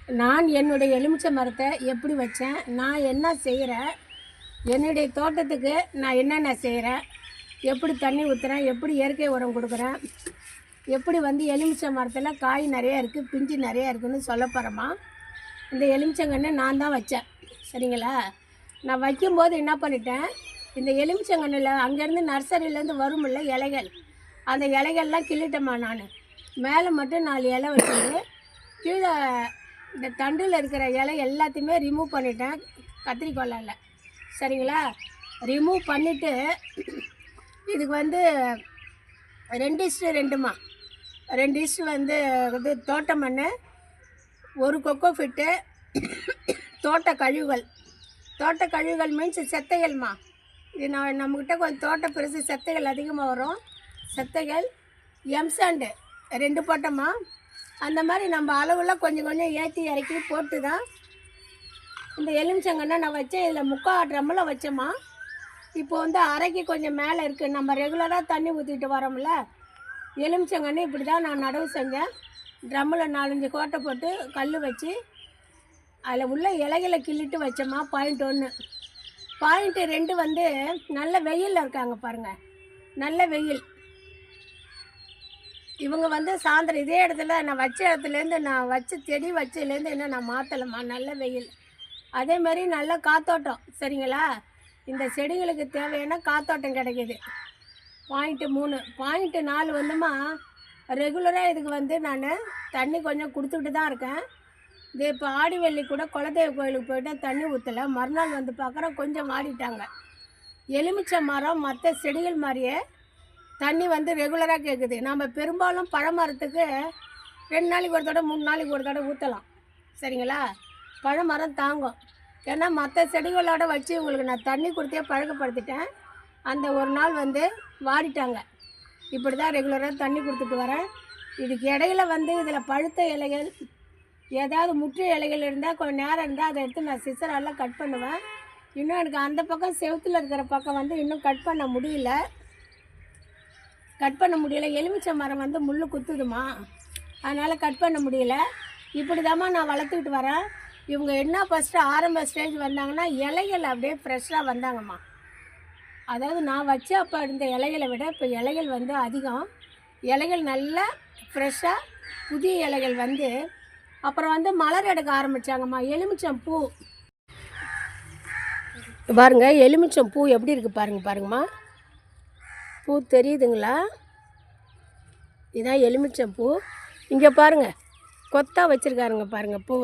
நான் என்னுடைய எலுமிச்சை மரத்தை எப்படி வச்சேன், நான் என்ன செய்கிறேன், என்னுடைய தோட்டத்துக்கு நான் என்னென்ன செய்கிறேன், எப்படி தண்ணி ஊற்றுறேன், எப்படி இயற்கை உரம் கொடுக்குறேன், எப்படி வந்து எலுமிச்சை மரத்தில் காய் நிறையா இருக்குது, பிஞ்சு நிறையா இருக்குதுன்னு சொல்ல போகிறேம்மா. இந்த எலுமிச்சங்கன்று நான் தான் வச்சேன், சரிங்களா? நான் வைக்கும்போது என்ன பண்ணிட்டேன், இந்த எலுமிச்சங்கன்றில் அங்கேருந்து நர்சரியிலேருந்து வருமில்ல இலைகள், அந்த இலைகள்லாம் கிள்ளிட்டேம்மா. நான் மேலே மட்டும் 4 இலை வச்சுட்டு கீழே இந்த தண்டில் இருக்கிற இலை எல்லாத்தையுமே ரிமூவ் பண்ணிட்டேன் கத்திரிக்கோலால், சரிங்களா? ரிமூவ் பண்ணிவிட்டு இதுக்கு வந்து 2:2மா 2 வந்து இது தோட்ட மண், 1 கொக்கோ ஃபிட்டு, தோட்ட கழிவுகள் மீன்ஸ் செத்தைகள்மா. இது நம்மக்கிட்ட கொஞ்சம் தோட்ட பெருசு, செத்தைகள் அதிகமாக வரும். செத்தைகள் எம்சாண்டு 2 போட்டோம்மா. அந்த மாதிரி நம்ம அளவில் கொஞ்சம் கொஞ்சம் ஏற்றி இறக்கி போட்டு தான் இந்த எலுமிச்சங்கன்று நான் வச்சேன். இதில் 3/4 ட்ரம்மில் வச்சேம்மா. இப்போ வந்து அரைக்கு கொஞ்சம் மேலே இருக்குது. நம்ம ரெகுலராக தண்ணி ஊற்றிட்டு வரோம்ல, எலுமிச்சங்கன்று இப்படி தான் நான் நடவு செஞ்சேன். ட்ரம்மில் 4-5 கோட்டை போட்டு கல் வச்சு அதில் உள்ள இலைகளை கிள்ளிட்டு வச்சோம்மா. பாயிண்ட் 1. பாயிண்ட் 2 வந்து நல்ல வெயிலில் இருக்காங்க பாருங்கள், நல்ல வெயில். இவங்க வந்து சாயந்தரம் இதே இடத்துல நான் வச்ச இடத்துலேருந்து, நான் வச்ச செடி வச்சதுலேருந்து இன்னும் நான் மாற்றலைம்மா. நல்ல வெயில், அதேமாதிரி நல்ல காத்தோட்டம், சரிங்களா? இந்த செடிகளுக்கு தேவையான காத்தோட்டம் கிடைக்கிது. பாயிண்ட் 3. பாயிண்ட் 4 வந்துமா, ரெகுலராக இதுக்கு வந்து நான் தண்ணி கொஞ்சம் கொடுத்துக்கிட்டு தான் இருக்கேன். இது இப்போ ஆடி வெள்ளி கூட குலதெய்வ கோயிலுக்கு போய்ட்டு தண்ணி ஊற்றலை. மறுநாள் வந்து பார்க்குறோம் கொஞ்சம் வாடிட்டாங்க. எலுமிச்சை மரம் மற்ற செடிகள் மாதிரியே தண்ணி வந்து ரெகுலராக கேட்குது. நம்ம பெரும்பாலும் பழமரத்துக்கு 2 நாளைக்கு ஒரு தடவை 3 நாளைக்கு ஒரு தடவை ஊற்றலாம், சரிங்களா? பழமரம் தாங்கும். ஏன்னா மற்ற செடிகளோடு வச்சு உங்களுக்கு நான் தண்ணி கொடுத்தே பழக்கப்படுத்திட்டேன். அந்த ஒரு நாள் வந்து வாடிட்டாங்க. இப்படி தான் ரெகுலராக தண்ணி கொடுத்துட்டு வரேன். இதுக்கு இடையில வந்து இதில் பழுத்த இலைகள், ஏதாவது முற்று இலைகள் இருந்தால் கொஞ்சம் நேரம் இருந்தால் அதை எடுத்து நான் சிசரால் கட் பண்ணுவேன். இன்னும் எனக்கு அந்த பக்கம் செவுத்தில் இருக்கிற பக்கம் வந்து இன்னும் கட் பண்ண முடியல. எலுமிச்சை மரம் வந்து முள் குத்துதுமா, அதனால் கட் பண்ண முடியல. இப்படி தாம்மா நான் வளர்த்துக்கிட்டு வரேன். இவங்க என்ன ஃபஸ்ட்டு ஆரம்ப ஸ்டேஜ் வந்தாங்கன்னா இலைகள் அப்படியே ஃப்ரெஷ்ஷாக வந்தாங்கம்மா. அதாவது நான் வச்ச அப்போ இருந்த இலைகளை விட இப்போ இலைகள் வந்து அதிகம். இலைகள் நல்லா ஃப்ரெஷ்ஷாக புதிய இலைகள் வந்து அப்புறம் வந்து மலர் எடுக்க ஆரம்பித்தாங்கம்மா. எலுமிச்சம் பூ பாருங்கள், எலுமிச்சம் பூ எப்படி இருக்குது பாருங்கம்மா. பூ தெரியுதுங்களா? இதான் எலுமிச்சம் பூ. இங்கே பாருங்கள், கொத்தா வச்சுருக்காருங்க பாருங்கள் பூ,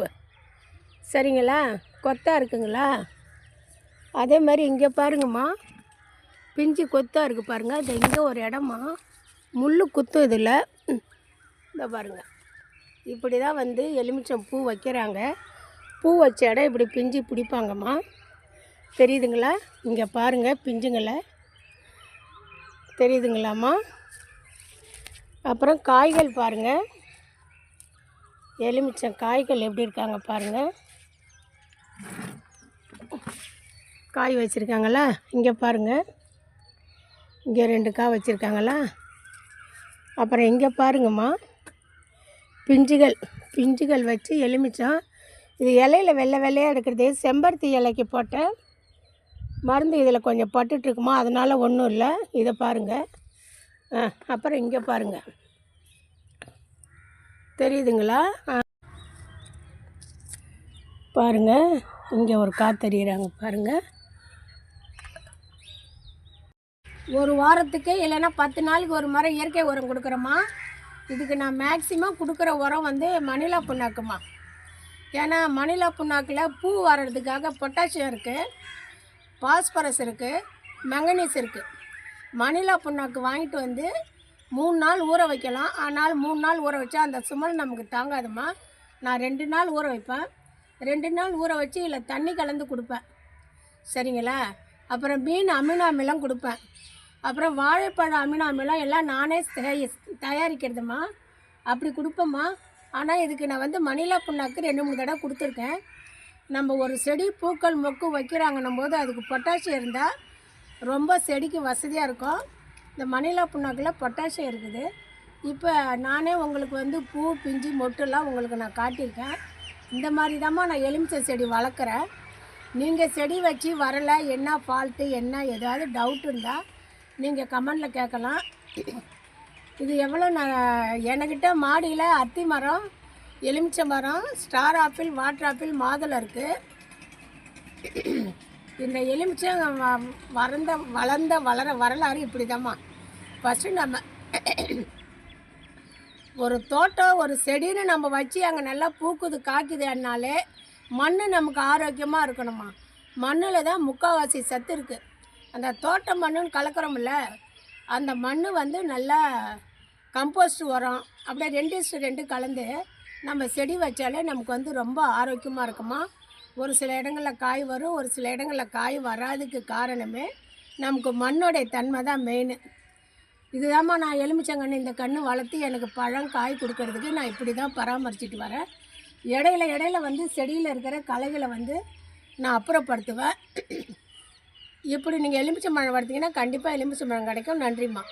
சரிங்களா? கொத்தா இருக்குங்களா? அதே மாதிரி இங்கே பாருங்கம்மா, பிஞ்சு கொத்தா இருக்குது பாருங்கள். இது இங்கே ஒரு இடமா முள் குத்தும் இதில். இந்த பாருங்கள், இப்படி தான் வந்து எலுமிச்சம் பூ வைக்கிறாங்க. பூ வச்ச இடம் இப்படி பிஞ்சு பிடிப்பாங்கம்மா. தெரியுதுங்களா? இங்கே பாருங்கள் பிஞ்சுங்களை, தெரியுதுங்களாம்மா? அப்புறம் காய்கள் பாருங்கள், எலுமிச்சம் காய்கள் எப்படி இருக்காங்க பாருங்கள். காய் வச்சுருக்காங்களா? இங்கே பாருங்கள், இங்கே 2 காய் வச்சுருக்காங்களா? அப்புறம் இங்கே பாருங்கம்மா, பிஞ்சுகள் வச்சு எலுமிச்சம். இது இலையில் வெள்ளையாக எடுக்கிறது செம்பருத்தி இலைக்கு போட்ட மருந்து இதில் கொஞ்சம் பட்டுட்ருக்குமா, அதனால் ஒன்றும் இல்லை. இதை பாருங்கள். அப்புறம் இங்கே பாருங்கள், தெரியுதுங்களா? பாருங்கள், இங்கே ஒரு காய் தெரியுறாங்க பாருங்கள். ஒரு வாரத்துக்கு இல்லைன்னா 10 நாளைக்கு ஒரு முறை இயற்கை உரம் கொடுக்குறோம்மா. இதுக்கு நான் மேக்ஸிமம் கொடுக்குற உரம் வந்து மணிலா புண்ணாக்குமா. ஏன்னா மணிலா புண்ணாக்கில் பூ வர்றதுக்காக பொட்டாசியம் இருக்குது, பாஸ்பரஸ் இருக்குது, மங்கனீஸ் இருக்குது. மணிலா புண்ணாக்கு வாங்கிட்டு வந்து 3 நாள் ஊற வைக்கலாம். ஆனால் 3 நாள் ஊற வச்சா அந்த சுமல் நமக்கு தாங்காதுமா. நான் 2 நாள் ஊற வைப்பேன். 2 நாள் ஊற வச்சு இல்லை தண்ணி கலந்து கொடுப்பேன், சரிங்களா? அப்புறம் மீன் அமினோ அமிலம் கொடுப்பேன். அப்புறம் வாழைப்பழ அமினோ அமிலம் எல்லாம் நானே தயாரிக்கிறதுமா, அப்படி கொடுப்பேம்மா. ஆனால் இதுக்கு நான் வந்து மணிலா புண்ணாக்கு 2-3 தடவை கொடுத்துருக்கேன். நம்ம ஒரு செடி பூக்கள் மொக்கு வைக்கிறாங்கன்னும் போது அதுக்கு பொட்டாசியம் இருந்தால் ரொம்ப செடிக்கு வசதியாக இருக்கும். இந்த மணிலா புண்ணாக்கில் பொட்டாசியம் இருக்குது. இப்போ நானே உங்களுக்கு வந்து பூ பிஞ்சு மொட்டுலாம் உங்களுக்கு நான் காட்டியிருக்கேன். இந்த மாதிரி தாம்மா நான் எலுமிச்சை செடி வளர்க்குறேன். நீங்கள் செடி வச்சு வரலை, என்ன ஃபால்ட்டு, என்ன ஏதாவது டவுட் இருந்தால் நீங்கள் கமெண்டில் கேட்கலாம். இது எவ்வளோ நான் என்கிட்ட மாடியில் அத்தி மரம், எலுமிச்சை மரம், ஸ்டார் ஆப்பிள், வாட்டர் ஆப்பிள், மாதுளை இருக்குது. இந்த எலுமிச்சை வளர்ந்த வரலாறு இப்படி தாம்மா. ஃபஸ்ட்டு நம்ம ஒரு தோட்டம், ஒரு செடின்னு நம்ம வச்சு அங்கே நல்லா பூக்குது காய்க்குதுன்னாலே மண் நமக்கு ஆரோக்கியமாக இருக்கணுமா. மண்ணில் தான் முக்கால்வாசி சத்து இருக்குது. அந்த தோட்ட மண்ணுன்னு கலக்கிறோம்ல, அந்த மண் வந்து நல்லா கம்போஸ்ட் உரம் அப்படியே 2:2 கலந்து நம்ம செடி வச்சாலே நமக்கு வந்து ரொம்ப ஆரோக்கியமாக இருக்குமா. ஒரு சில இடங்களில் காய் வரும், ஒரு சில இடங்களில் காய் வராதுக்கு காரணமே நமக்கு மண்ணோடைய தன்மை தான் மெயின். இதுதாம்மா நான் எலுமிச்சங்கன்று இந்த கன்று வளர்த்து எனக்கு பழம் காய் கொடுக்கறதுக்கு நான் இப்படி தான் பராமரிச்சுட்டு வரேன். இடையில வந்து செடியில் இருக்கிற களைகளை வந்து நான் அப்புறப்படுத்துவேன். இப்படி நீங்கள் எலுமிச்சை பழம் வளர்த்திங்கன்னா கண்டிப்பாக எலுமிச்சை பழம் கிடைக்கும். நன்றிம்மா.